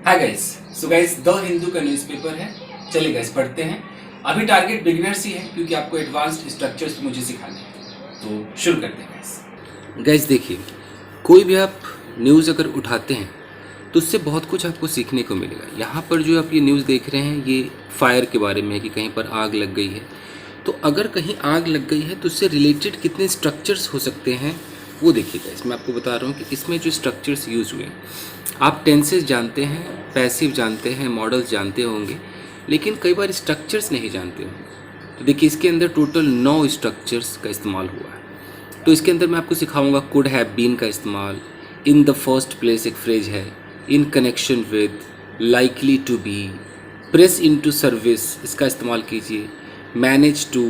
Hi guys. So guys the Hindu का newspaper है, चलिए गाइस पढ़ते हैं। अभी टारगेट बिगिनर्स ही है क्योंकि आपको एडवांस्ड स्ट्रक्चर्स मुझे सिखाने हैं, तो शुरू करते हैं गाइस। गैस देखिए, कोई भी आप न्यूज़ अगर उठाते हैं तो उससे बहुत कुछ आपको सीखने को मिलेगा। यहाँ पर जो आप ये न्यूज़ देख रहे हैं ये फायर के बारे में है कि कहीं पर आग लग गई है। तो अगर कहीं आग लग गई है तो उससे रिलेटेड कितने स्ट्रक्चर्स हो सकते हैं वो देखिएगा। इसमें आपको बता रहा हूँ कि इसमें जो स्ट्रक्चर्स यूज़ हुए हैं, आप टेंसेस जानते हैं, पैसिव जानते हैं, मॉडल्स जानते होंगे, लेकिन कई बार स्ट्रक्चर्स नहीं जानते होंगे। तो देखिए इसके अंदर टोटल 9 स्ट्रक्चर्स का इस्तेमाल हुआ है। तो इसके अंदर मैं आपको सिखाऊंगा कुड हैव बीन का इस्तेमाल, इन द फर्स्ट प्लेस एक फ्रेज है, in connection with, likely to be, press into service इसका इस्तेमाल कीजिए, manage to,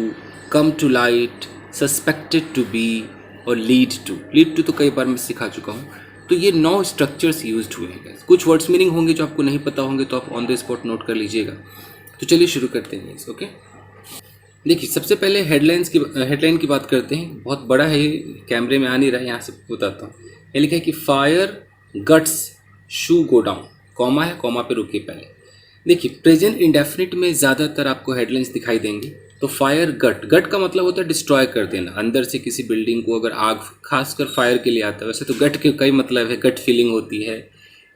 come to light, suspected to be और लीड टू तो कई बार मैं सिखा चुका हूँ। तो ये 9 स्ट्रक्चर्स यूज्ड हुए हैं। कुछ वर्ड्स मीनिंग होंगे जो आपको नहीं पता होंगे तो आप ऑन द स्पॉट नोट कर लीजिएगा। तो चलिए शुरू करते हैं इस। ओके, देखिए सबसे पहले हेडलाइन की बात करते हैं। बहुत बड़ा है, ये कैमरे में आ नहीं रहा है, यहाँ से बताता हूँ। ये लिखा है कि फायर गट्स शू गो डाउन, कॉमा है, कॉमा पे रुकिए पहले। देखिए प्रेजेंट इंडेफिनिट में ज़्यादातर आपको हेडलाइंस दिखाई देंगी। तो फायर गट का मतलब होता है डिस्ट्रॉय कर देना, अंदर से किसी बिल्डिंग को अगर आग, खासकर फायर के लिए आता है। वैसे तो गट के कई मतलब है, गट फीलिंग होती है,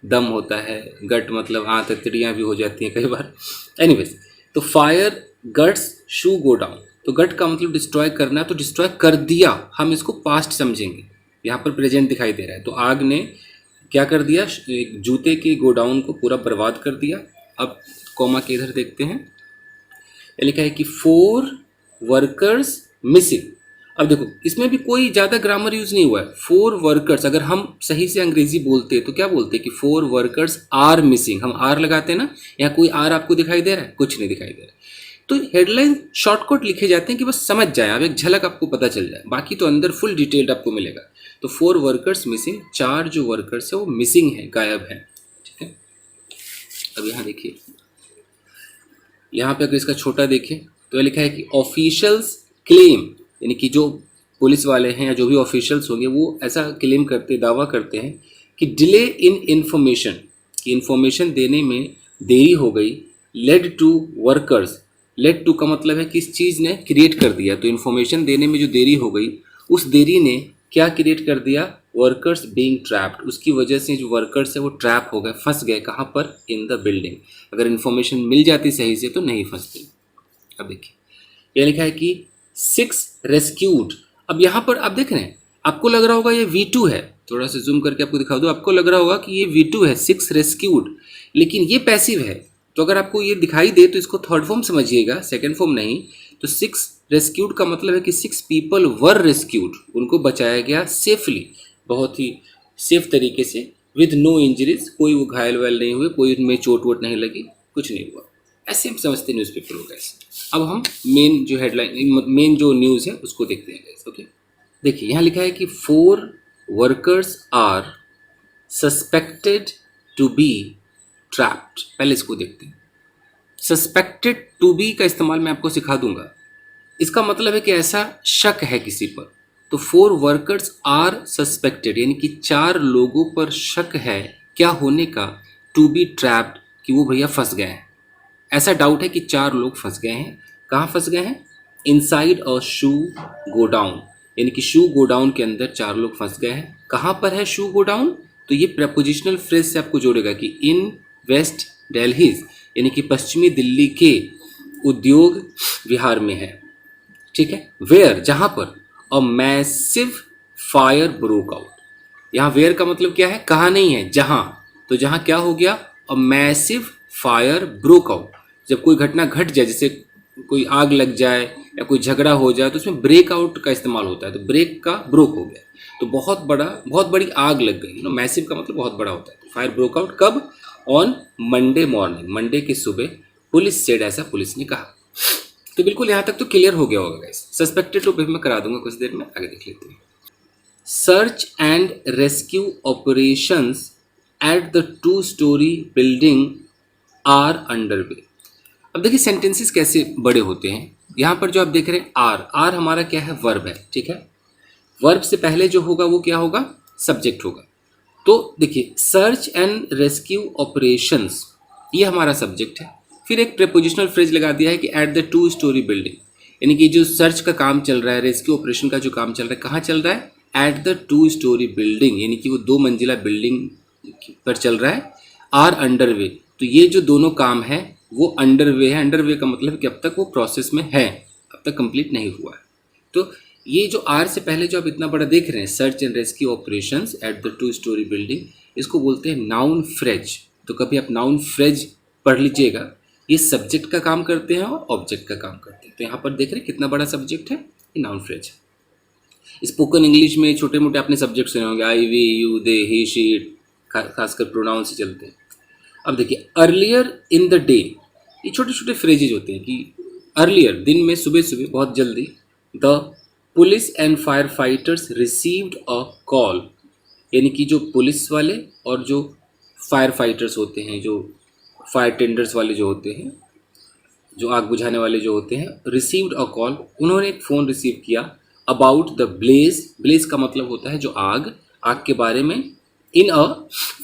दम होता है, गट मतलब ततड़ियाँ भी हो जाती हैं कई बार। एनीवेज, तो फायर गट्स शू गो डाउन, तो गट का मतलब डिस्ट्रॉय करना, तो डिस्ट्रॉय कर दिया, हम इसको पास्ट समझेंगे। यहाँ पर प्रेजेंट दिखाई दे रहा है, तो आग ने क्या कर दिया, एक जूते के गोडाउन को पूरा बर्बाद कर दिया। अब कॉमा के इधर देखते हैं, ये लिखा है कि 4 वर्कर्स मिसिंग। अब देखो इसमें भी कोई ज़्यादा ग्रामर यूज़ नहीं हुआ है। 4 वर्कर्स, अगर हम सही से अंग्रेजी बोलते हैं तो क्या बोलते हैं कि 4 वर्कर्स आर मिसिंग, हम आर लगाते हैं ना। यहाँ कोई आर आपको दिखाई दे रहा है? कुछ नहीं दिखाई दे रहा है। तो हेडलाइन शॉर्टकट लिखे जाते हैं कि बस समझ जाए, अब एक झलक आपको पता चल जाए, बाकी तो अंदर फुल डिटेल्ड आपको मिलेगा। तो 4 वर्कर्स मिसिंग, 4 जो वर्कर्स है वो मिसिंग है, गायब है। ठीक है, अब यहाँ देखिए, यहाँ पे अगर इसका छोटा देखें तो यह लिखा है कि ऑफिशियल्स क्लेम, यानी कि जो पुलिस वाले हैं या जो भी ऑफिशियल्स होंगे वो ऐसा क्लेम करते, दावा करते हैं कि डिले इन इन्फॉर्मेशन, कि इन्फॉर्मेशन देने में देरी हो गई, led to workers, led to का मतलब है कि इस चीज़ ने क्रिएट कर दिया। तो इन्फॉर्मेशन देने में जो देरी हो गई, उस देरी ने क्या क्रिएट कर दिया, वर्कर्स बीइंग ट्रैप्ड, उसकी वजह से जो वर्कर्स है वो ट्रैप हो गए, फंस गए। कहाँ पर? In the building. अगर इन्फॉर्मेशन मिल जाती सही से तो नहीं फंसते। अब देखिए, यह लिखा है कि 6 रेस्क्यूड। अब यहाँ पर आप देख रहे हैं, आपको लग रहा होगा ये V2 है, थोड़ा सा जूम करके आपको दिखा दो, आपको लग रहा होगा कि ये V2 है, 6 रेस्क्यूड, लेकिन ये पैसिव है। तो अगर आपको ये दिखाई दे तो इसको थर्ड फॉर्म समझिएगा, सेकंड फॉर्म नहीं। तो 6 रेस्क्यूड का मतलब है कि 6 पीपल वर रेस्क्यूड, उनको बचाया गया सेफली, बहुत ही सेफ तरीके से, विद नो इंजरीज, कोई वो घायल वायल नहीं हुए, कोई उनमें चोट वोट नहीं लगी, कुछ नहीं हुआ। ऐसे हम समझते न्यूज़पेपर हो गैस। अब हम मेन जो हेडलाइन, मेन जो न्यूज़ है उसको देखते हैं गैस। ओके, देखिए यहाँ लिखा है कि 4 workers are suspected to be trapped. पहले इसको देखते हैं। सस्पेक्टेड टू बी का इस्तेमाल मैं आपको सिखा दूंगा। इसका मतलब है कि ऐसा शक है किसी पर। तो 4 वर्कर्स आर सस्पेक्टेड, यानी कि 4 लोगों पर शक है, क्या होने का, टू बी ट्रैप्ड, कि वो भैया फंस गए हैं। ऐसा डाउट है कि 4 लोग फंस गए हैं। कहाँ फंस गए हैं? इनसाइड अ शू गोडाउन, यानी कि शू गोडाउन के अंदर 4 लोग फंस गए हैं। कहाँ पर है शू गोडाउन? तो ये प्रपोजिशनल फ्रेज से आपको जोड़ेगा कि इन वेस्ट दिल्ली, यानी कि पश्चिमी दिल्ली के उद्योग विहार में है। ठीक है, वेयर, जहाँ पर, a massive fire broke out. यहाँ वेयर का मतलब क्या है? कहाँ नहीं है, जहाँ। तो जहाँ क्या हो गया? A massive fire broke out. जब कोई घटना घट जाए, जैसे कोई आग लग जाए या कोई झगड़ा हो जाए, तो उसमें ब्रेक आउट का इस्तेमाल होता है। तो ब्रेक का ब्रोक हो गया, तो बहुत बड़ी आग लग गई। नो, मैसिव का मतलब बहुत बड़ा होता है। तो फायर ब्रोक आउट कब? ऑन मंडे मॉर्निंग, मंडे की सुबह, पुलिस सेड, ऐसा पुलिस ने कहा। तो बिल्कुल यहाँ तक तो क्लियर हो गया होगा गाइस। सस्पेक्टेड तो मैं करा दूंगा कुछ देर में, आगे देख लेते हैं। Search and rescue operations at the 2-story building are underway. अब देखिए सेंटेंसेस कैसे बड़े होते हैं। यहाँ पर जो आप देख रहे हैं आर हमारा क्या है? वर्ब है। ठीक है, वर्ब से पहले जो होगा वो क्या होगा? सब्जेक्ट होगा। तो देखिए सर्च एंड रेस्क्यू ऑपरेशंस ये हमारा सब्जेक्ट है। फिर एक प्रेपोजिशनल फ्रेज लगा दिया है कि एट द 2 स्टोरी बिल्डिंग, यानी कि जो सर्च का काम चल रहा है, रेस्क्यू ऑपरेशन का जो काम चल रहा है, कहाँ चल रहा है? एट द 2 स्टोरी बिल्डिंग, यानी कि वो 2 मंजिला बिल्डिंग पर चल रहा है। आर अंडर वे, तो ये जो दोनों काम है वो अंडर वे है। अंडर वे का मतलब कि अब तक वो प्रोसेस में है, अब तक कंप्लीट नहीं हुआ है। तो ये जो आर से पहले जो आप इतना बड़ा देख रहे हैं, search and rescue operations at the 2 story building, इसको बोलते हैं नाउन फ्रेज। तो कभी आप नाउन फ्रेज पढ़ लीजिएगा। ये सब्जेक्ट का काम करते हैं और ऑब्जेक्ट का काम करते हैं। तो यहाँ पर देख रहे हैं कितना बड़ा सब्जेक्ट है, ये नाउन फ्रेज है। स्पोकन इंग्लिश में छोटे मोटे आपने सब्जेक्ट सुने होंगे, I, we, you, they, he, she, खासकर प्रोनाउन से चलते हैं। अब देखिए अर्लियर इन द डे, ये छोटे छोटे फ्रेजेज होते हैं कि अर्लियर दिन में, सुबह सुबह, बहुत जल्दी, the police and fire fighters received a call, यानी कि जो पुलिस वाले और जो फायर फाइटर्स होते हैं, जो फायर टेंडर्स वाले जो होते हैं, जो आग बुझाने वाले जो होते हैं, रिसीव्ड अ कॉल, उन्होंने एक फ़ोन रिसीव किया अबाउट द ब्लेज। ब्लेज का मतलब होता है जो आग, आग के बारे में, इन अ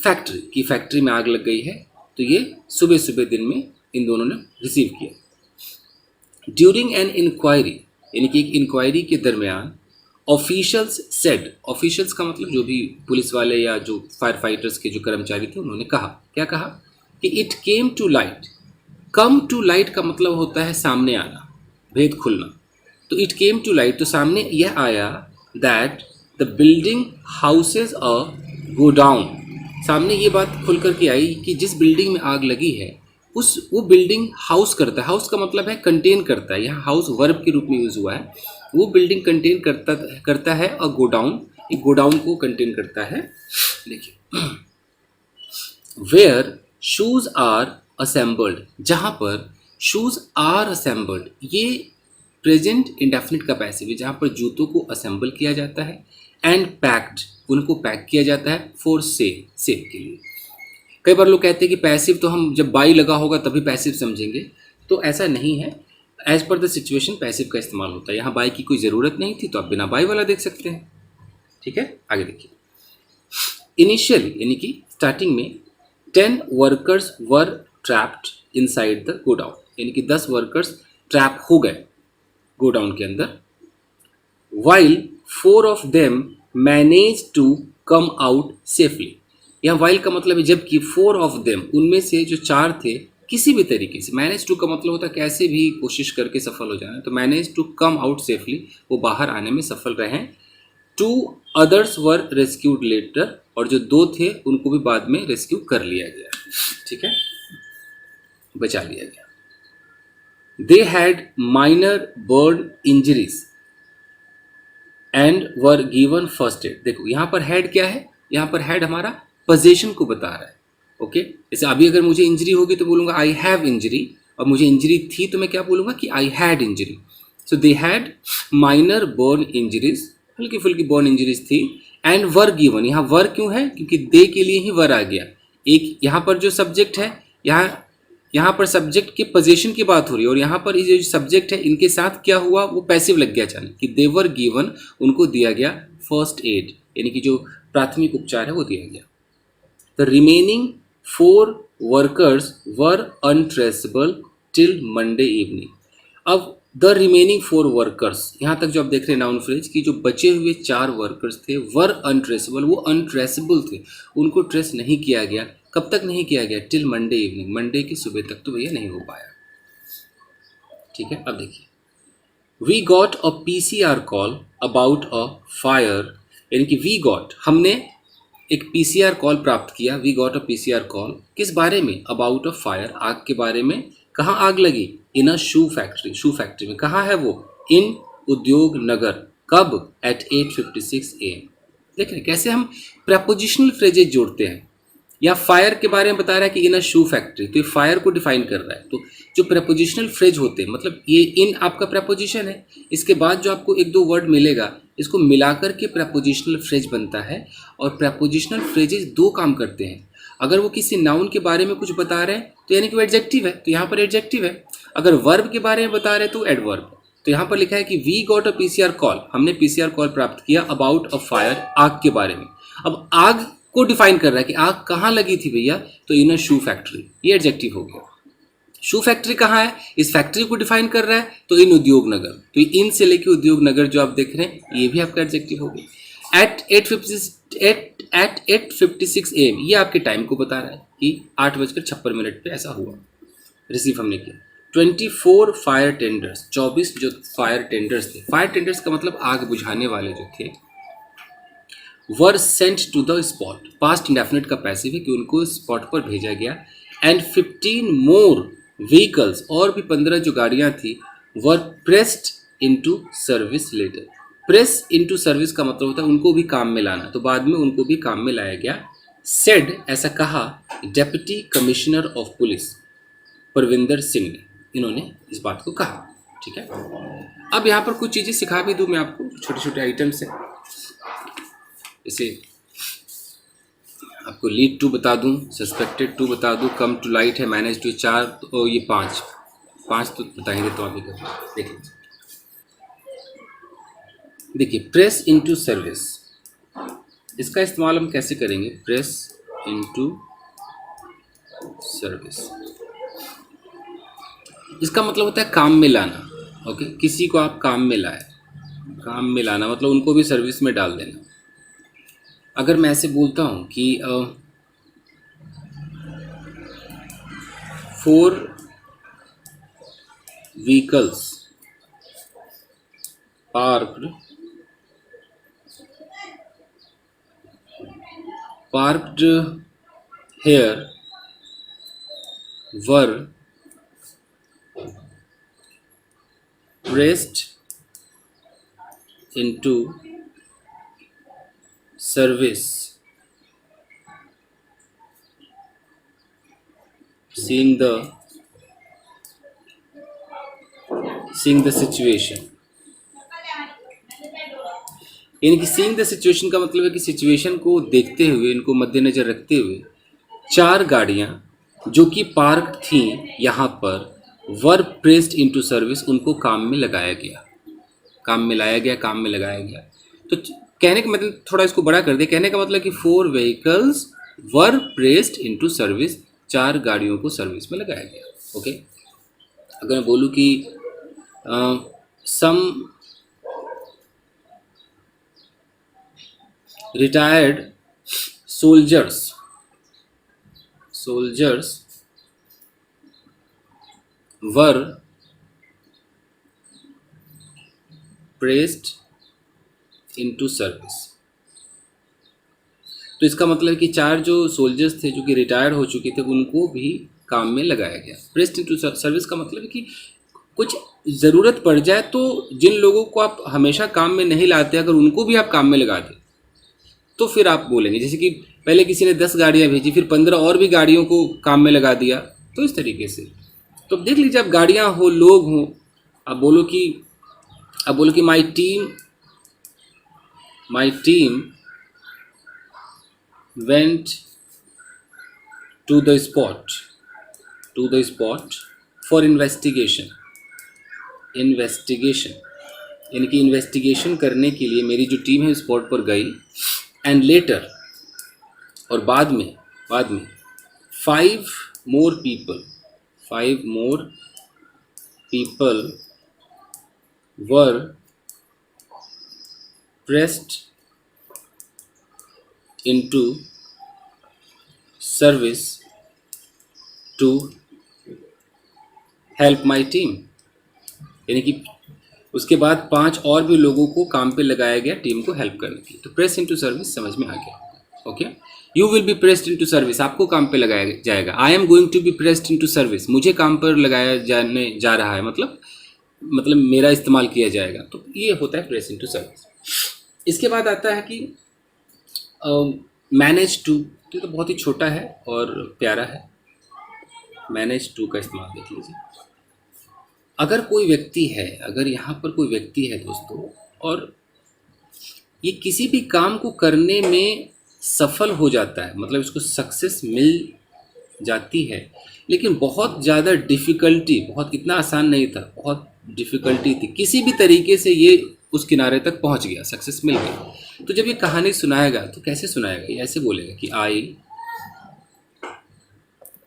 फैक्ट्री, की फैक्ट्री में आग लग गई है। तो ये सुबह सुबह दिन में इन दोनों ने रिसीव किया। ड्यूरिंग एन इंक्वायरी, यानी कि एक इंक्वायरी के दरमियान, ऑफिशियल्स सेड, ऑफिशियल्स का मतलब जो भी पुलिस वाले या जो फायर फाइटर्स के जो कर्मचारी थे, उन्होंने कहा, क्या कहा कि it came to light. Come to light का मतलब होता है सामने आना, भेद खुलना। तो इट केम टू लाइट, तो सामने यह आया, that the building houses a go down, सामने ये बात खुल कर के आई कि जिस बिल्डिंग में आग लगी है वो बिल्डिंग हाउस करता है। हाउस का मतलब है कंटेन करता है, यहाँ हाउस वर्ब के रूप में यूज़ हुआ है। वो बिल्डिंग कंटेन करता है अ गोडाउन, एक गोडाउन को कंटेन करता है। देखिए वेयर शूज़ आर असेंबल्ड, जहाँ पर शूज़ आर असेंबल्ड, ये प्रेजेंट इंडेफिनिट का पैसिव है, जहाँ पर जूतों को असेंबल किया जाता है, एंड पैक्ड, उनको पैक किया जाता है, फॉर सेल, सेल के लिए। कई बार लोग कहते हैं कि पैसिव तो हम जब बाई लगा होगा तभी पैसिव समझेंगे, तो ऐसा नहीं है। As per the situation passive का इस्तेमाल होता है। यहाँ बाई की कोई ज़रूरत नहीं थी तो आप बिना बाई वाला देख सकते हैं। ठीक है, आगे देखिए। इनिशियली, यानी कि स्टार्टिंग में, 10 workers were trapped inside the godown, यानी कि 10 वर्कर्स ट्रैप हो गए गोडाउन के अंदर। While 4 of them manage to come out safely, यहाँ वाइल का मतलब है जबकि, 4 ऑफ देम, उनमें से जो 4 थे, किसी भी तरीके से, मैनेज टू का मतलब होता है कैसे भी कोशिश करके सफल हो जाना, तो manage to come out safely, वो बाहर आने में सफल रहे। 2 अदर्स वर रेस्क्यूड लेटर, और जो 2 थे उनको भी बाद में रेस्क्यू कर लिया गया। ठीक है, बचा लिया गया। They had minor burn injuries and were given first aid. देखो यहाँ पर हैड क्या है, यहाँ पर हैड हमारा पोजीशन को बता रहा है। ओके, जैसे अभी अगर मुझे इंजरी होगी तो बोलूँगा आई हैव इंजरी, और मुझे इंजरी थी तो मैं क्या बोलूँगा कि I had injury. So they had minor burn injuries, हल्की फुल्की बर्न इंजरीज थी, एंड वर गिवन, यहाँ वर क्यों है, क्योंकि दे के लिए ही वर आ गया। एक यहाँ पर जो सब्जेक्ट है, यहाँ पर सब्जेक्ट के पोजीशन की बात हो रही है, और यहाँ पर ये जो सब्जेक्ट है इनके साथ क्या हुआ, वो पैसिव लग गया अचानक कि दे वर गिवन, उनको दिया गया फर्स्ट एड, यानी कि जो प्राथमिक उपचार है वो दिया गया। The remaining 4 workers were untraceable till Monday evening. अब द रिमेनिंग 4 वर्कर्स, यहाँ तक जो आप देख रहे हैं नाउन फ्रेज की, जो बचे हुए 4 वर्कर्स थे, वर अनट्रेसेबल, वो अनट्रेसेबल थे, उनको ट्रेस नहीं किया गया। कब तक नहीं किया गया? टिल मंडे इवनिंग, मंडे की सुबह तक तो भैया नहीं हो पाया। ठीक है, अब देखिए, we got a PCR call about a fire, यानी कि वी गॉट, हमने एक PCR कॉल प्राप्त किया। We got a PCR call, किस बारे में? अबाउट अ फायर, आग के बारे में। कहाँ आग लगी? इन अ शू फैक्ट्री, शू फैक्ट्री में। कहाँ है वो? इन उद्योग नगर। कब? At 8:56 AM। देख रहे हैं कैसे हम प्रपोजिशनल फ्रेजेज जोड़ते हैं। या फायर के बारे में बता रहा है कि इन अ शू फैक्ट्री, तो ये फायर को डिफाइन कर रहा है। तो जो प्रपोजिशनल फ्रेज होते हैं, मतलब ये इन आपका प्रपोजिशन है, इसके बाद जो आपको 1-2 वर्ड मिलेगा, इसको मिलाकर के प्रपोजिशनल फ्रेज बनता है। और प्रपोजिशनल फ्रेजेस 2 काम करते हैं। अगर वो किसी नाउन के बारे में कुछ बता रहे हैं तो यानी कि वो एडजेक्टिव है, तो यहाँ पर एडजेक्टिव है। अगर वर्ब के बारे में बता रहे हैं तो एडवर्ब। तो यहाँ पर लिखा है कि we got a PCR call, हमने PCR कॉल प्राप्त किया अबाउट अ फायर, आग के बारे में। अब आग को डिफाइन कर रहा है कि आग कहाँ लगी थी भैया, तो इन अ शू फैक्ट्री, ये एडजेक्टिव हो गया। शू फैक्ट्री कहाँ है, इस फैक्ट्री को डिफाइन कर रहा है, तो इन उद्योग नगर, तो इन से लेके उद्योग नगर जो आप देख रहे हैं ये भी आपका एडजेक्टिव हो गया। एट 8:56 AM, ये आपके टाइम को बता रहा है कि 8:56 पे ऐसा हुआ, रिसीव हमने किया। 24 फायर टेंडर्स, 24 जो फायर टेंडर्स थे, फायर टेंडर्स का मतलब आग बुझाने वाले जो थे, were sent to the spot, past indefinite का पैसिव है कि उनको स्पॉट पर भेजा गया। एंड 15 मोर व्हीकल्स, और भी 15 जो गाड़ियां थी, were pressed into service later. Press into service का मतलब होता है उनको भी काम में लाना, तो बाद में उनको भी काम में लाया गया। सेड, ऐसा कहा deputy commissioner of police Parvinder Singh ने, इन्होंने इस बात को कहा। ठीक है, अब यहाँ पर कुछ चीज़ें सिखा भी दूँ मैं आपको, छोटे छोटे आइटम्स हैं। जैसे आपको लीड टू बता दूं, सस्पेक्टेड टू बता दूं, कम टू लाइट है, मैनेज टू 4, तो ये 5 तो बताएंगे तो अभी देखिए। देखिए प्रेस इनटू सर्विस, इसका इस्तेमाल हम कैसे करेंगे, प्रेस इनटू सर्विस, इसका मतलब होता है काम में लाना। ओके, किसी को आप काम में लाए, काम में लाना मतलब उनको भी सर्विस में डाल देना। अगर मैं ऐसे बोलता हूँ कि 4 vehicles parked here were pressed into service, seeing the situation, यानी कि सीइंग द सिचुएशन का मतलब है कि सिचुएशन को देखते हुए, इनको मद्देनजर रखते हुए 4 गाड़ियां जो कि पार्क थी यहाँ पर, वर प्रेस्ड इनटू सर्विस, उनको काम में लगाया गया, काम में लाया गया, काम में लगाया गया। तो कहने का मतलब, थोड़ा इसको बड़ा कर दे, कहने का मतलब कि 4 व्हीकल्स वर प्रेस्ड इनटू सर्विस, 4 गाड़ियों को सर्विस में लगाया गया। ओके, अगर मैं बोलूँ कि सम retired soldiers were pressed into service, तो इसका मतलब है कि 4 जो सोल्जर्स थे जो कि रिटायर हो चुके थे, उनको भी काम में लगाया गया। प्रेस्ड इनटू सर्विस का मतलब है कि कुछ ज़रूरत पड़ जाए तो जिन लोगों को आप हमेशा काम में नहीं लाते, अगर उनको भी आप काम में लगा दें तो फिर आप बोलेंगे। जैसे कि पहले किसी ने 10 गाड़ियाँ भेजी, फिर 15 और भी गाड़ियों को काम में लगा दिया, तो इस तरीके से। तो देख लीजिए, आप गाड़ियाँ हो, लोग हों, आप बोलो कि my team went to the spot for investigation, यानी कि इन्वेस्टिगेशन करने के लिए मेरी जो टीम है स्पॉट पर गई। एंड लेटर, और बाद में 5 more people were pressed into service to help my team, यानी कि उसके बाद 5 और भी लोगों को काम पे लगाया गया टीम को हेल्प करने के लिए। तो प्रेस इनटू सर्विस समझ में आ गया। Okay, you will be pressed into service, आपको काम पे लगाया जाएगा। I am going to be pressed into service, मुझे काम पर लगाया जाने जा रहा है, मतलब मेरा इस्तेमाल किया जाएगा। तो ये होता है प्रेस इनटू सर्विस। इसके बाद आता है कि मैनेज टू, तो बहुत ही छोटा है और प्यारा है। मैनेज टू का इस्तेमाल देख लीजिए। अगर कोई व्यक्ति है, अगर यहाँ पर कोई व्यक्ति है दोस्तों, और ये किसी भी काम को करने में सफल हो जाता है, मतलब इसको सक्सेस मिल जाती है, लेकिन बहुत ज़्यादा डिफ़िकल्टी, बहुत इतना आसान नहीं था, बहुत डिफ़िकल्टी थी, किसी भी तरीके से ये उस किनारे तक पहुँच गया, सक्सेस मिल गई, तो जब ये कहानी सुनाएगा तो कैसे सुनाएगा? ये ऐसे बोलेगा कि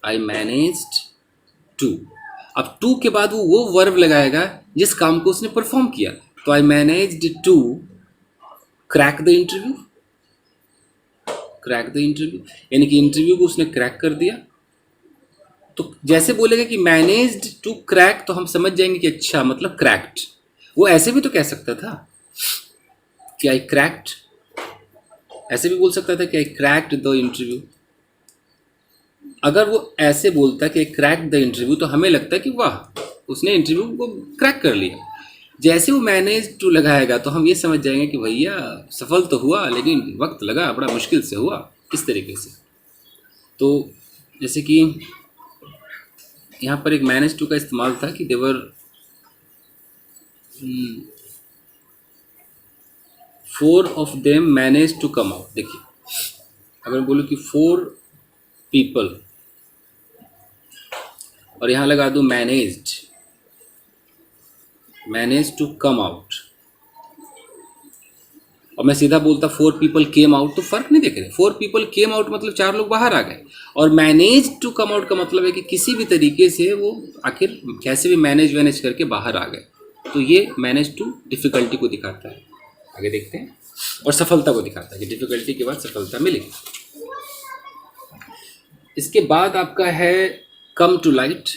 आई मैनेज्ड टू। अब टू के बाद वो वर्ब लगाएगा जिस काम को उसने परफॉर्म किया। तो I managed to crack the interview, यानी कि इंटरव्यू को उसने क्रैक कर दिया। तो जैसे बोलेगा कि मैनेज्ड टू क्रैक, तो हम समझ जाएंगे कि अच्छा मतलब क्रैक्ड। वो ऐसे भी तो कह सकता था कि आई क्रैक्ड, ऐसे भी बोल सकता था कि आई क्रैक्ड द इंटरव्यू। अगर वो ऐसे बोलता कि क्रैक द इंटरव्यू तो हमें लगता है कि वाह उसने इंटरव्यू को क्रैक कर लिया। जैसे वो मैनेज टू लगाएगा तो हम ये समझ जाएंगे कि भैया सफल तो हुआ लेकिन वक्त लगा, बड़ा मुश्किल से हुआ, इस तरीके से। तो जैसे कि यहाँ पर एक मैनेज टू का इस्तेमाल था कि देवर 4 of them managed to come out। देखिए अगर बोलो कि 4 people और यहाँ लगा दूँ मैनेज्ड टू कम आउट, और मैं सीधा बोलता 4 people came out, तो फर्क नहीं देख रहे। 4 people came out मतलब 4 लोग बाहर आ गए, और मैनेज टू कम आउट का मतलब है कि किसी भी तरीके से वो आखिर कैसे भी मैनेज करके बाहर आ गए। तो ये मैनेज टू डिफिकल्टी को दिखाता है, आगे देखते हैं, और सफलता को दिखाता है कि डिफिकल्टी के बाद सफलता मिलेगी। इसके बाद आपका है come to light.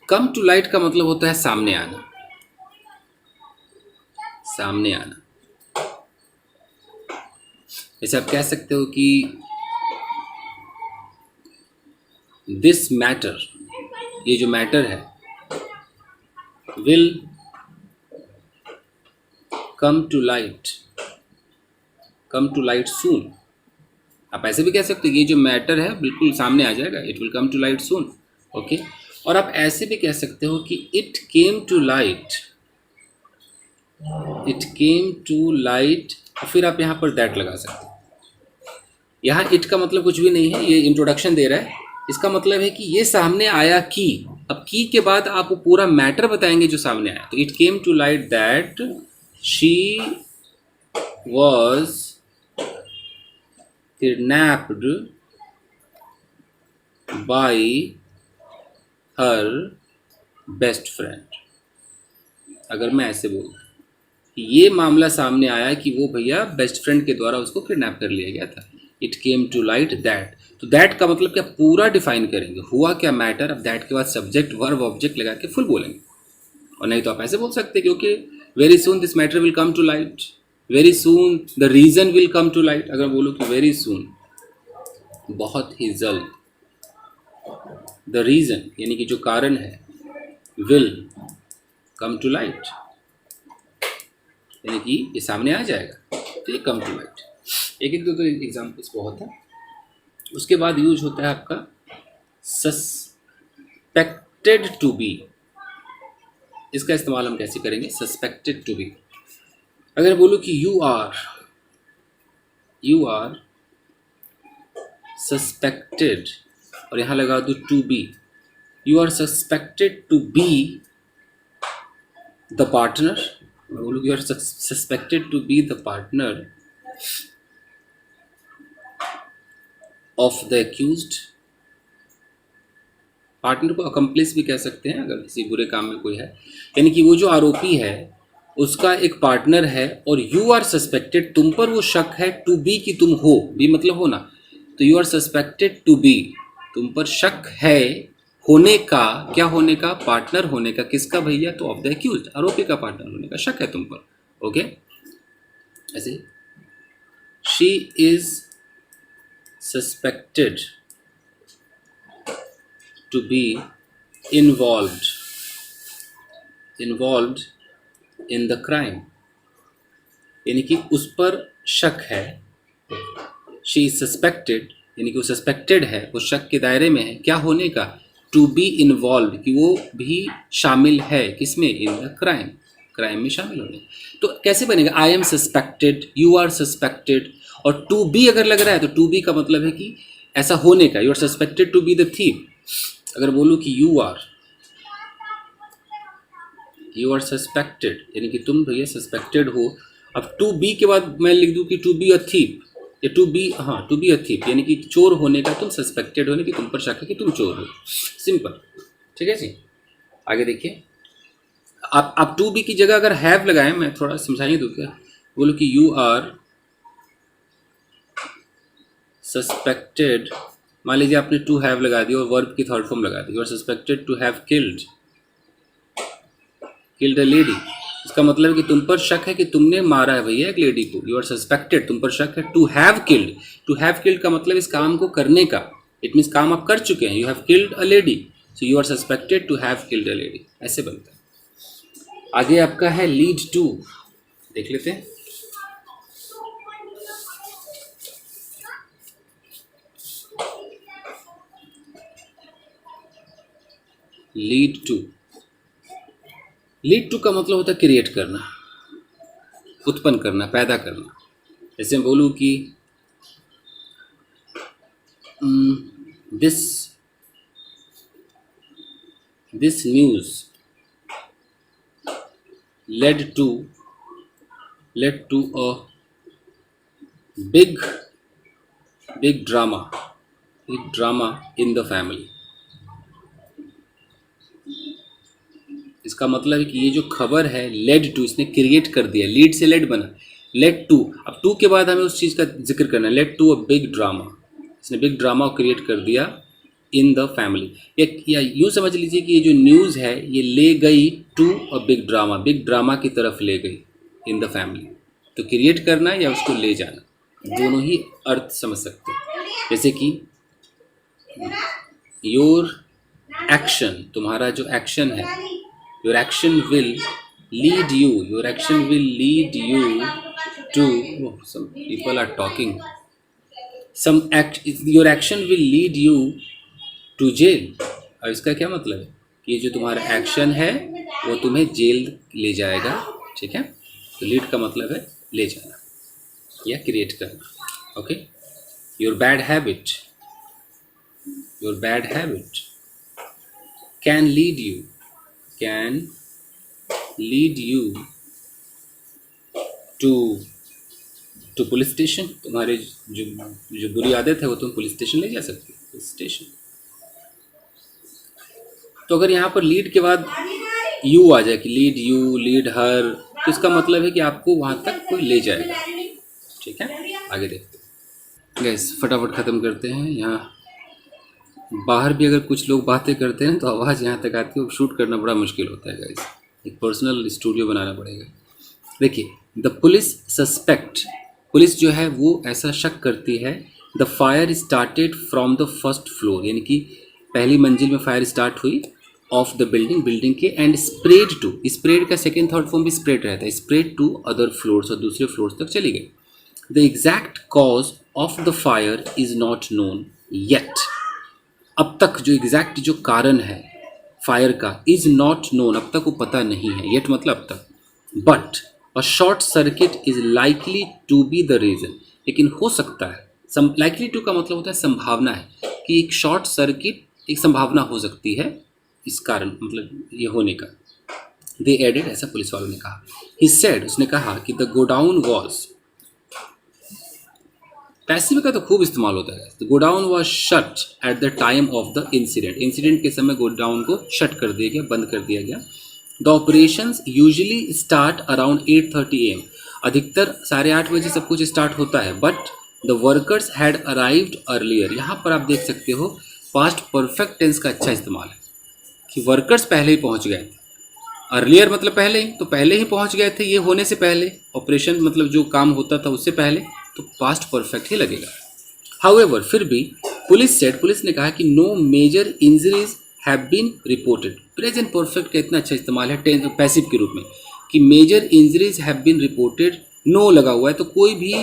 Come to light का मतलब होता है सामने आना, सामने आना। जैसे आप कह सकते हो कि दिस मैटर, ये जो मैटर है, विल कम टू लाइट सून। आप ऐसे भी कह सकते हो ये जो मैटर है बिल्कुल सामने आ जाएगा, it will come to light soon. Okay, और आप ऐसे भी कह सकते हो कि इट केम टू लाइट, और फिर आप यहाँ पर दैट लगा सकते हो। यहाँ इट का मतलब कुछ भी नहीं है, ये इंट्रोडक्शन दे रहा है। इसका मतलब है कि ये सामने आया की, अब की के बाद आप वो पूरा मैटर बताएंगे जो सामने आया। तो it came to light that she was kidnapped by her best friend. अगर मैं ऐसे बोलूँ ये मामला सामने आया कि वो भैया बेस्ट फ्रेंड के द्वारा उसको किडनैप कर लिया गया था। It came to light that, तो दैट का मतलब क्या पूरा डिफाइन करेंगे, हुआ क्या मैटर। अब दैट के बाद सब्जेक्ट वर्ब ऑब्जेक्ट लगा के फुल बोलेंगे। और नहीं तो आप ऐसे बोल सकते क्योंकि very soon this matter will come to light, very soon the reason will come to light. अगर बोलो कि वेरी सून, बहुत ही जल्द, द रीजन यानी कि जो कारण है, विल कम टू लाइट यानी कि ये सामने आ जाएगा, तो ये कम टू लाइट। एक दो एग्जाम्पल्स बहुत है। उसके बाद यूज होता है आपका सस्पेक्टेड टू बी। इसका इस्तेमाल हम कैसे करेंगे? Suspected to be. अगर बोलो कि यू आर सस्पेक्टेड और यहाँ लगा दो to be, you are suspected to be the partner. बोलो you are suspected to be the partner of the accused. Partner को अकम्प्लिस भी कह सकते हैं अगर किसी बुरे काम में कोई है, यानी कि वो जो आरोपी है उसका एक पार्टनर है, और यू आर सस्पेक्टेड, तुम पर वो शक है, टू बी कि तुम हो, बी मतलब होना, तो you are suspected to be, तुम पर शक है होने का, क्या होने का? पार्टनर होने का। किसका भैया? तो ऑफ द एक्यूज्ड, आरोपी का पार्टनर होने का शक है तुम पर। ओके, ऐसे she is suspected to be involved in the crime, यानी कि उस पर शक है। शी इज सस्पेक्टेड यानी कि वो सस्पेक्टेड है, वो शक के दायरे में है, क्या होने का? टू बी इन्वॉल्व, कि वो भी शामिल है किसमें? इन द क्राइम, क्राइम में शामिल होने। तो कैसे बनेगा? I am suspected, you are suspected, और टू बी अगर लग रहा है तो टू बी का मतलब है कि ऐसा होने का, you are suspected to be the thief. अगर बोलूँ कि you are you are suspected, यानी कि तुम भैया सस्पेक्टेड हो। अब टू बी के बाद मैं लिख दूँ कि टू बी अ थीप, या टू बी, हाँ टू बी अ थीप, यानी कि चोर होने का, तुम सस्पेक्टेड होने की, तुम पर शक है कि तुम चोर हो। सिंपल, ठीक है जी। आगे देखिए, आप टू बी की जगह अगर हैव लगाएं, मैं थोड़ा समझाइए तो क्या, बोलो कि यू आर सस्पेक्टेड, मान लीजिए आपने टू हैव लगा दिया और वर्ब की थर्ड फॉर्म लगा दी, you are suspected to have killed a lady. इसका मतलब कि तुम पर शक है कि तुमने मारा है भैया एक लेडी को। यू आर सस्पेक्टेड, तुम पर शक है। टू हैव किल्ड का मतलब इस काम को करने का, इट मीन्स काम आप कर चुके हैं। You have killed a lady, so you are suspected to have killed a lady, ऐसे बनता है। आगे आपका है लीड टू, देख लेते हैं। लीड टू का मतलब होता है क्रिएट करना, उत्पन्न करना, पैदा करना। जैसे मैं बोलूँ कि this news led to a big drama in the family। इसका मतलब है कि ये जो खबर है लेड टू, इसने क्रिएट कर दिया, लीड से लेड बना, लेड टू। अब टू के बाद हमें उस चीज़ का जिक्र करना है, led to a big drama, इसने बिग ड्रामा को क्रिएट कर दिया इन द फैमिली। या यूँ समझ लीजिए कि ये जो न्यूज़ है ये ले गई टू अ बिग ड्रामा की तरफ ले गई इन द फैमिली। तो क्रिएट करना या उसको ले जाना, दोनों ही अर्थ समझ सकते हैं। जैसे कि योर एक्शन, तुम्हारा जो एक्शन है, your action will lead you to, some people are talking, your action will lead you to jail. अब इसका क्या मतलब है कि ये जो तुम्हारा एक्शन है वो तुम्हें जेल ले जाएगा, ठीक है। तो लीड का मतलब है ले जाना या क्रिएट करना, okay. Your bad habit can lead you to police station. तुम्हारे जो बुरी आदत है वो तुम पुलिस स्टेशन ले जा सकते हो, पुलिस स्टेशन। तो अगर यहाँ पर लीड के बाद यू आ जाए कि लीड यू, लीड हर, तो इसका मतलब है कि आपको वहाँ तक कोई ले जाएगा, ठीक है। आगे देखते हैं गैस, फटाफट ख़त्म करते हैं। यहाँ बाहर भी अगर कुछ लोग बातें करते हैं तो आवाज़ यहाँ तक आती है, वो शूट करना बड़ा मुश्किल होता है गैस, एक पर्सनल स्टूडियो बनाना पड़ेगा। देखिए, द पुलिस सस्पेक्ट, पुलिस जो है वो ऐसा शक करती है, the fire started from the first floor, यानी कि पहली मंजिल में फायर स्टार्ट हुई, ऑफ द बिल्डिंग के, एंड स्प्रेड का सेकेंड थर्ड फॉर्म भी स्प्रेड रहता है, स्प्रेड टू अदर फ्लोर्स, और दूसरे फ्लोर्स तक चली गई। The exact cause of the fire is not known yet, अब तक जो एग्जैक्ट जो कारण है फायर का, इज नॉट नोन, अब तक वो पता नहीं है, येट मतलब अब तक। But a short circuit is likely to be the reason, लेकिन हो सकता है, लाइकली टू का मतलब होता है संभावना है, कि एक शॉर्ट सर्किट एक संभावना हो सकती है इस कारण, मतलब ये होने का। दे एडेड, ऐसा पुलिस वालों ने कहा। ही सेड, उसने कहा कि द गोडाउन वॉज, पैसिव का तो खूब इस्तेमाल होता है। The godown was shut at the time of the incident के समय गोडाउन को शट कर दिया गया, बंद कर दिया गया। The operations usually start around 8:30 AM, अधिकतर 8:30 बजे सब कुछ स्टार्ट होता है। But the workers had arrived earlier, यहाँ पर आप देख सकते हो पास्ट परफेक्ट टेंस का अच्छा इस्तेमाल है कि वर्कर्स पहले ही पहुँच गए थे। अर्लियर मतलब पहले ही, तो पहले ही पहुँच गए थे, ये होने से पहले, ऑपरेशन मतलब जो काम होता था उससे पहले, तो पास्ट परफेक्ट ही लगेगा। हाउएवर, फिर भी पुलिस ने कहा कि no major injuries have been reported. Present perfect का इतना अच्छा इस्तेमाल है पैसिव के रूप में कि major injuries have been reported, no लगा हुआ है, तो कोई भी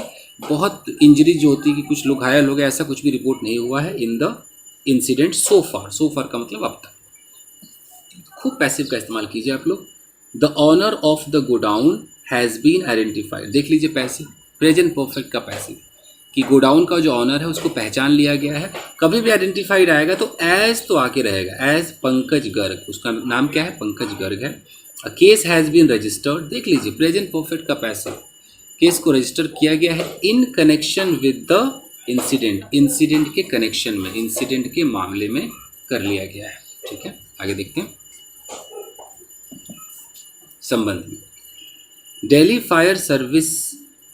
बहुत इंजरी जो होती है कि कुछ लोग घायल हो गए, ऐसा कुछ भी रिपोर्ट नहीं हुआ है इन द इंसिडेंट सो फार का मतलब अब तक। खूब पैसिव का इस्तेमाल कीजिए आप लोग। The owner of the godown has been identified, देख लीजिए पैसिव, प्रेजेंट परफेक्ट का पैसिव, कि गोडाउन का जो ऑनर है उसको पहचान लिया गया है। कभी भी आइडेंटिफाइड आएगा तो एज तो आके रहेगा, एज पंकज गर्ग, उसका नाम क्या है, पंकज गर्ग है। A case has been registered, देख लीजिए प्रेजेंट परफेक्ट का पैसा, केस को रजिस्टर किया गया है in connection with the incident, incident के कनेक्शन में, इंसिडेंट के मामले में कर लिया गया है। ठीक है, आगे देखते हैं संबंध में। Delhi fire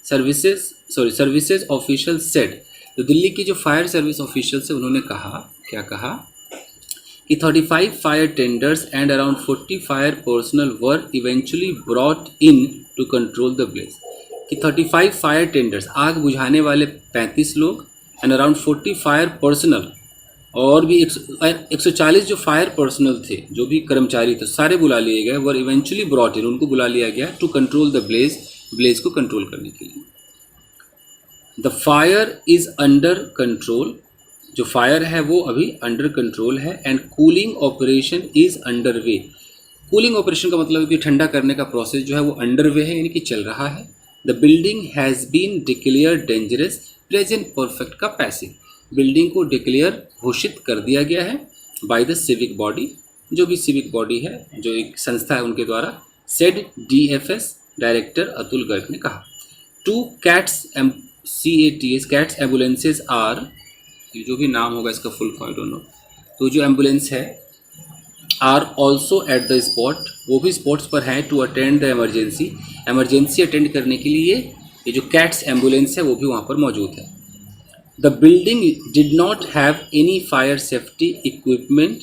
services official said, तो दिल्ली की जो फायर सर्विस ऑफिशियल्स है उन्होंने कहा, क्या कहा कि 35 fire tenders and around 40 fire personnel were eventually brought in to control the blaze, कि 35 फायर टेंडर्स, आग बुझाने वाले 35 लोग एंड अराउंड 40 फायर पर्सनल, और भी 140 जो फायर पर्सनल थे, जो भी कर्मचारी थे, सारे बुला लिए गए, वर इवेंचुअली ब्रॉट इन, उनको बुला लिया गया to control the blaze, blaze को कंट्रोल करने के लिए। The fire is under control, जो फायर है वो अभी अंडर कंट्रोल है, and cooling operation is under way, cooling operation का मतलब है कि ठंडा करने का प्रोसेस जो है वो अंडर वे है, यानी कि चल रहा है। The building has been declare dangerous, present perfect का पैसिव, बिल्डिंग को डिक्लेयर घोषित कर दिया गया है बाय द सिविक बॉडी, जो भी सिविक बॉडी है, जो एक संस्था है उनके द्वारा, said DFS director Atul Garg ने कहा। 2 cats CATS cats ambulances are, जो भी नाम होगा इसका full form I don't know, तो जो एम्बुलेंस है are also at the spot, वो भी स्पॉट्स पर हैं to attend the emergency, emergency attend करने के लिए ये जो कैट्स एम्बुलेंस है वो भी वहाँ पर मौजूद है। The building did not have any fire safety equipment,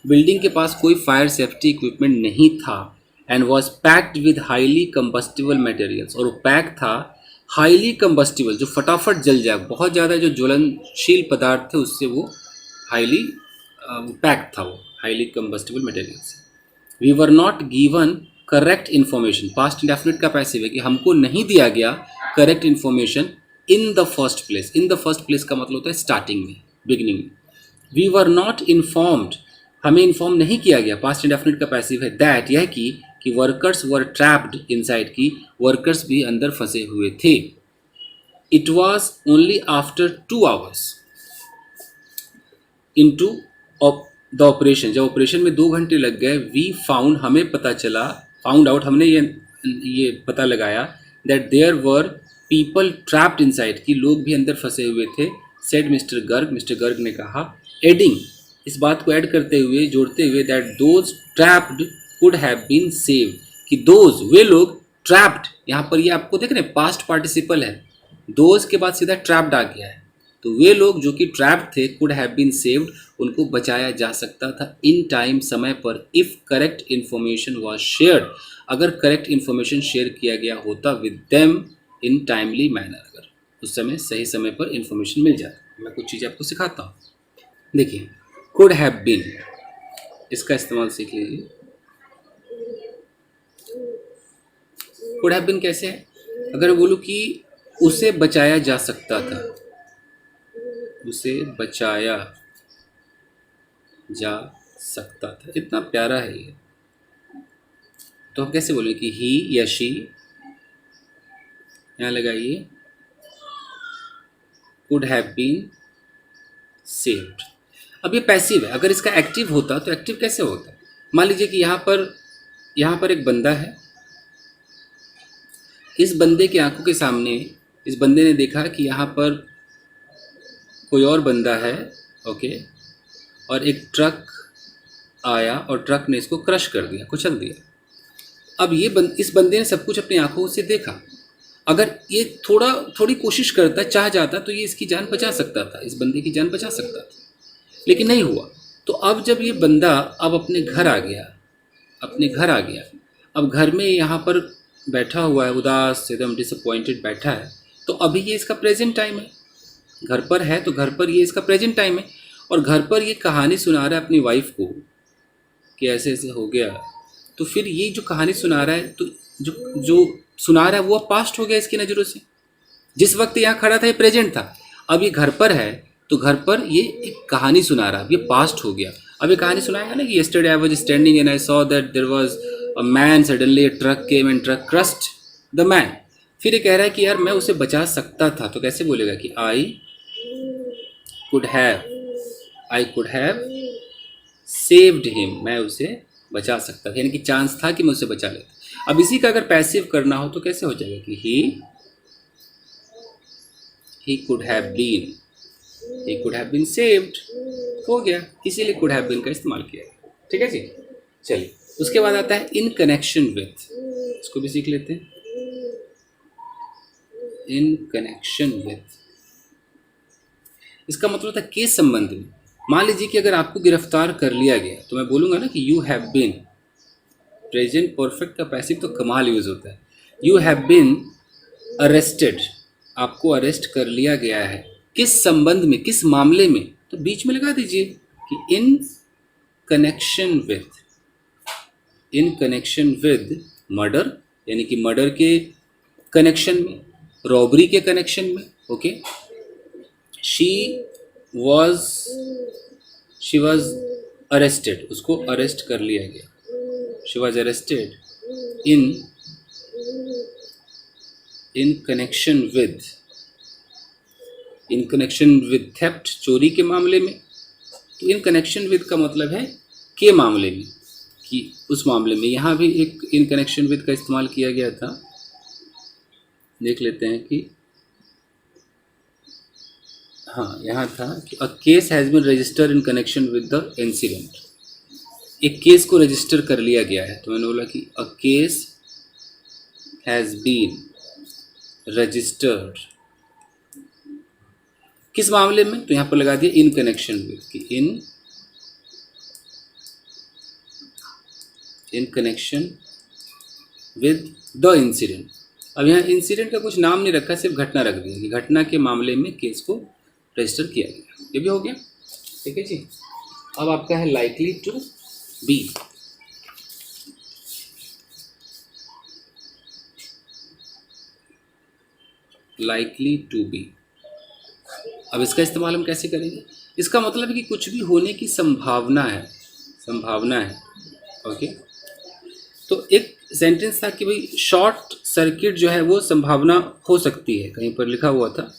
building के पास कोई फायर सेफ्टी इक्विपमेंट नहीं था, and was packed with highly combustible materials, और वो पैक था हाईली कंबस्टिबल, जो फटाफट जल जाए, बहुत ज़्यादा जो ज्वलनशील पदार्थ थे उससे वो हाईली पैक था, वो highly combustible materials. We were not given correct information, past indefinite का पैसिव है कि हमको नहीं दिया गया correct information in the first place, in the first place का मतलब होता है स्टार्टिंग में, बिगिनिंग में। वी वर नॉट इन्फॉर्म्ड, हमें इन्फॉर्म नहीं किया गया, पास्ट इंडेफिनिट का पैसिव है, दैट यह कि वर्कर्स वर ट्रैप्ड इनसाइड, की वर्कर्स भी अंदर फंसे हुए थे। It was only after 2 hours into the operation, जब ऑपरेशन में 2 घंटे लग गए, वी फाउंड, हमें पता चला, फाउंड आउट, हमने ये पता लगाया, that there were people trapped inside, कि लोग भी अंदर फंसे हुए थे, सेड मिस्टर गर्ग ने कहा, एडिंग, इस बात को ऐड करते हुए, जोड़ते हुए, that those trapped could have been saved, कि दोज, वे लोग, ट्रैप्ड, यहाँ पर ये आपको देख रहे हैं पास्ट पार्टिसिपल है, दोज के बाद सीधा ट्रैप्ड आ गया है, तो वे लोग जो कि ट्रैप्ड थे, कुड हैव बीन सेव्ड, उनको बचाया जा सकता था इन टाइम, समय पर, if correct information was shared, अगर करेक्ट इन्फॉर्मेशन शेयर किया गया होता with them in timely manner, अगर उस समय सही समय पर इन्फॉर्मेशन मिल जाता। मैं कुछ चीज़ें आपको सिखाता हूँ, देखिए, कुड हैव बीन, इसका इस्तेमाल सीख लीजिए। कुड हैव बीन कैसे है, अगर बोलूँ कि उसे बचाया जा सकता था, उसे बचाया जा सकता था, इतना प्यारा है ये, तो हम कैसे बोलें कि ही या शी, यहाँ लगाइए कुड हैव बीन सेव्ड। अब ये पैसिव है, अगर इसका एक्टिव होता तो एक्टिव कैसे होता, मान लीजिए कि यहाँ पर एक बंदा है, इस बंदे की आंखों के सामने इस बंदे ने देखा कि यहाँ पर कोई और बंदा है, ओके, और एक ट्रक आया और ट्रक ने इसको क्रश कर दिया, कुचल दिया। अब इस बंदे ने सब कुछ अपनी आंखों से देखा, अगर ये थोड़ी कोशिश करता, चाह जाता, तो ये इसकी जान बचा सकता था, इस बंदे की जान बचा सकता था, लेकिन नहीं हुआ। तो अब जब ये बंदा अब अपने घर आ गया, अब घर में यहाँ पर बैठा हुआ है, उदास, एकदम डिसअपॉइंटेड बैठा है, तो अभी ये इसका प्रेजेंट टाइम है, घर पर है तो घर पर ये इसका प्रेजेंट टाइम है, और घर पर ये कहानी सुना रहा है अपनी वाइफ को कि ऐसे ऐसे हो गया, तो फिर ये जो कहानी सुना रहा है, तो जो सुना रहा है वो पास्ट हो गया इसकी नज़रों से, जिस वक्त यहाँ खड़ा था ये प्रेजेंट था, अब ये घर पर है तो घर पर ये एक कहानी सुना रहा है, ये पास्ट हो गया। अब ये कहानी सुनाएगा ना कि yesterday I was standing and I saw that there was a man, suddenly a truck came and truck crushed the man। फिर ये कह रहा है कि यार मैं उसे बचा सकता था, तो कैसे बोलेगा कि I could have saved him, मैं उसे बचा सकता था, यानी कि चांस था कि मैं उसे बचा लेता। अब इसी का अगर पैसिव करना हो तो कैसे हो जाएगा कि he could have been saved, हो गया, इसीलिए कुड हैव बीन का इस्तेमाल किया गया। ठीक है जी, चलिए उसके बाद आता है इन कनेक्शन विथ, इसको भी सीख लेते हैं। इन कनेक्शन विथ, इसका मतलब था के संबंध में। मान लीजिए कि अगर आपको गिरफ्तार कर लिया गया तो मैं बोलूंगा ना कि you have been, present perfect का पैसिव तो कमाल यूज होता है। यू हैव बीन अरेस्टेड, आपको अरेस्ट कर लिया गया है, किस संबंध में, किस मामले में, तो बीच में लगा दीजिए कि इन कनेक्शन विद मर्डर, यानी कि मर्डर के कनेक्शन में, रॉबरी के कनेक्शन में। ओके, शी वॉज अरेस्टेड, उसको अरेस्ट कर लिया गया। She was arrested in connection with theft, चोरी के मामले में। तो इन कनेक्शन विद का मतलब है के मामले में, कि उस मामले में। यहाँ भी एक इन कनेक्शन विद का इस्तेमाल किया गया था, देख लेते हैं कि हाँ, यहाँ था कि a case has been registered in connection with the incident, एक केस को रजिस्टर कर लिया गया है। तो मैंने बोला कि a case has been registered, किस मामले में, तो यहाँ पर लगा दिया इन कनेक्शन विद, कि इन कनेक्शन विद द इंसिडेंट। अब यहाँ इंसिडेंट का कुछ नाम नहीं रखा, सिर्फ घटना रख दिया कि घटना के मामले में केस को रजिस्टर किया गया। ये भी हो गया, ठीक है जी। अब आपका है likely to be. Likely to be, अब इसका इस्तेमाल हम कैसे करेंगे? इसका मतलब है कि कुछ भी होने की संभावना है। ओके, तो एक सेंटेंस था कि भाई शॉर्ट सर्किट जो है वो संभावना हो सकती है, कहीं पर लिखा हुआ था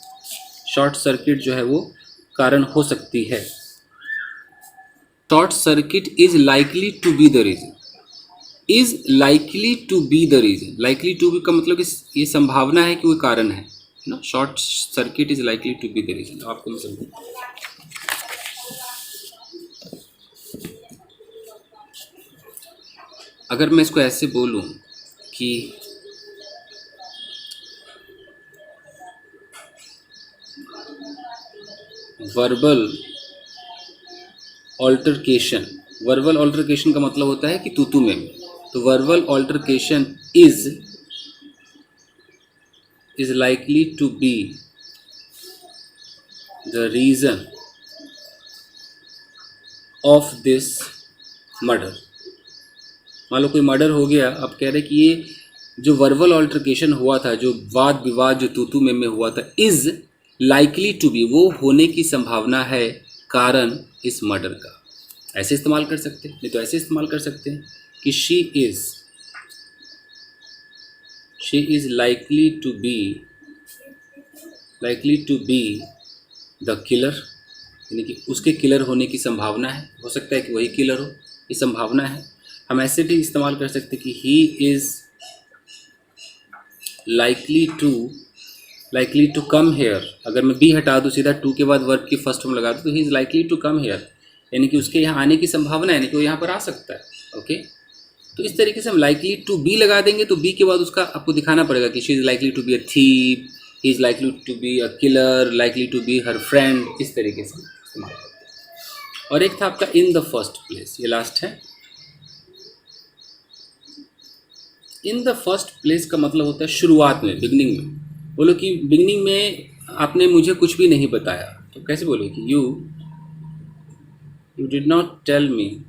शॉर्ट सर्किट जो है वो कारण हो सकती है। Short circuit is likely to be the reason, likely to be का मतलब कि ये संभावना है कि वो कारण है ना। Short circuit is likely to be the reason, आपको मैं समझूँ। अगर मैं इसको ऐसे बोलूं कि वर्बल ऑल्टरकेशन का मतलब होता है कि तू में। तो verbal altercation is likely to be the reason of this murder. मान लो कोई मर्डर हो गया, आप कह रहे कि ये जो वर्बल ऑल्टरकेशन हुआ था, जो वाद विवाद जो तू में हुआ था, इज लाइकली टू बी, वो होने की संभावना है कारण इस मर्डर का। ऐसे इस्तेमाल कर सकते हैं, नहीं तो ऐसे इस्तेमाल कर सकते हैं कि she is likely to be the killer, यानी कि उसके किलर होने की संभावना है, हो सकता है कि वही किलर हो, ये संभावना है। हम ऐसे भी इस्तेमाल कर सकते हैं कि he is likely to come here. अगर मैं बी हटा दूँ, सीधा टू के बाद वर्ब की फर्स्ट फॉर्म लगा दूँ, तो he is likely to come here, यानी कि उसके यहाँ आने की संभावना है, यानी कि वो यहाँ पर आ सकता है। ओके, तो इस तरीके से हम लाइकली टू बी लगा देंगे, तो बी के बाद उसका आपको दिखाना पड़ेगा कि she is likely to be a thief, he is likely to be a killer, likely to be her friend, इस तरीके से इस्तेमाल करते हैं। और एक था आपका इन द फर्स्ट प्लेस, ये लास्ट है। इन द फर्स्ट प्लेस का मतलब होता है शुरुआत में, बिगनिंग में। बोलो कि बिगनिंग में आपने मुझे कुछ भी नहीं बताया, तो कैसे बोले कि you did not tell me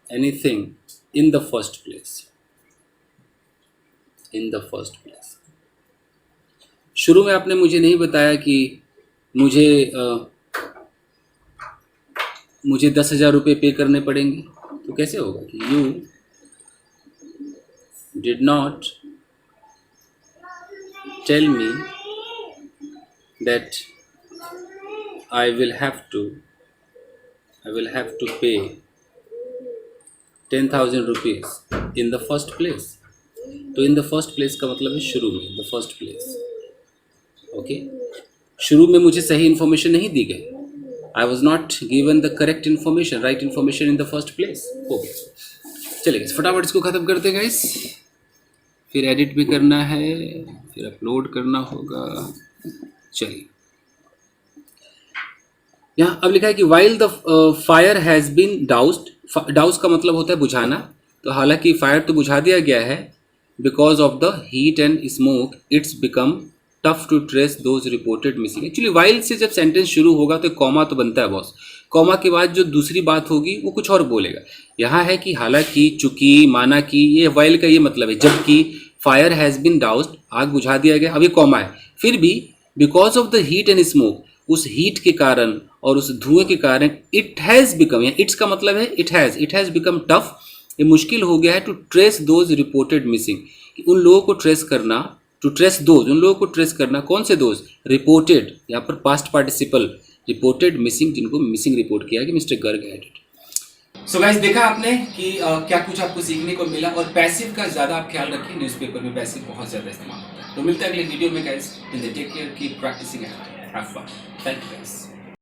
anything in the first place. शुरू में आपने मुझे नहीं बताया कि मुझे 10,000 रुपये पे करने पड़ेंगे, तो कैसे होगा कि you did not tell me that I will have to I will have to pay 10,000 rupees in the first place. तो in the first place का मतलब है शुरू में, the first place. ओके, शुरू में मुझे सही इन्फॉर्मेशन नहीं दी गई. I was not given the correct information, right information in the first place. हो गया. चलिए guys, फटाफट इसको ख़त्म करते हैं guys. फिर एडिट भी करना है, फिर अपलोड करना होगा. चलिए, यहाँ अब लिखा है कि while the fire has been doused. Douse का मतलब होता है बुझाना. तो हालांकि फायर तो बुझा दिया गया है. Because of the heat and smoke it's become tough to trace those reported missing. Actually while से जब सेंटेंस शुरू होगा तो कॉमा तो बनता है बॉस. कॉमा के बाद जो दूसरी बात होगी वो कुछ और बोलेगा. यहाँ है कि हालांकि, चूंकि, माना कि, ये वाइल का ये मतलब है. जबकि फायर हैज़ बीन डाउस्ड, आग बुझा दिया गया. अभी कॉमा है. फिर भी because of the heat and smoke, उस हीट के कारण और उस धुएं के कारण इट हैज़ बिकम, या इट्स का मतलब है इट हैज़ बिकम टफ. ये मुश्किल हो गया है to trace those reported missing, कि उन लोगों को ट्रेस करना. टू ट्रेस दोज, उन लोगों को ट्रेस करना. कौन से दोज? रिपोर्टेड, यहाँ पर पास्ट पार्टिसिपल. रिपोर्टेड मिसिंग, जिनको मिसिंग रिपोर्ट किया कि mister Garg had it. So guys, देखा आपने कि क्या कुछ आपको सीखने को मिला. और पैसिव का ज़्यादा आप ख्याल रखें, न्यूज़पेपर में पैसिव बहुत ज़्यादा इस्तेमाल होता है. तो मिलते हैं अगले वीडियो में guys. Take care, keep practising, have fun. Thank you guys.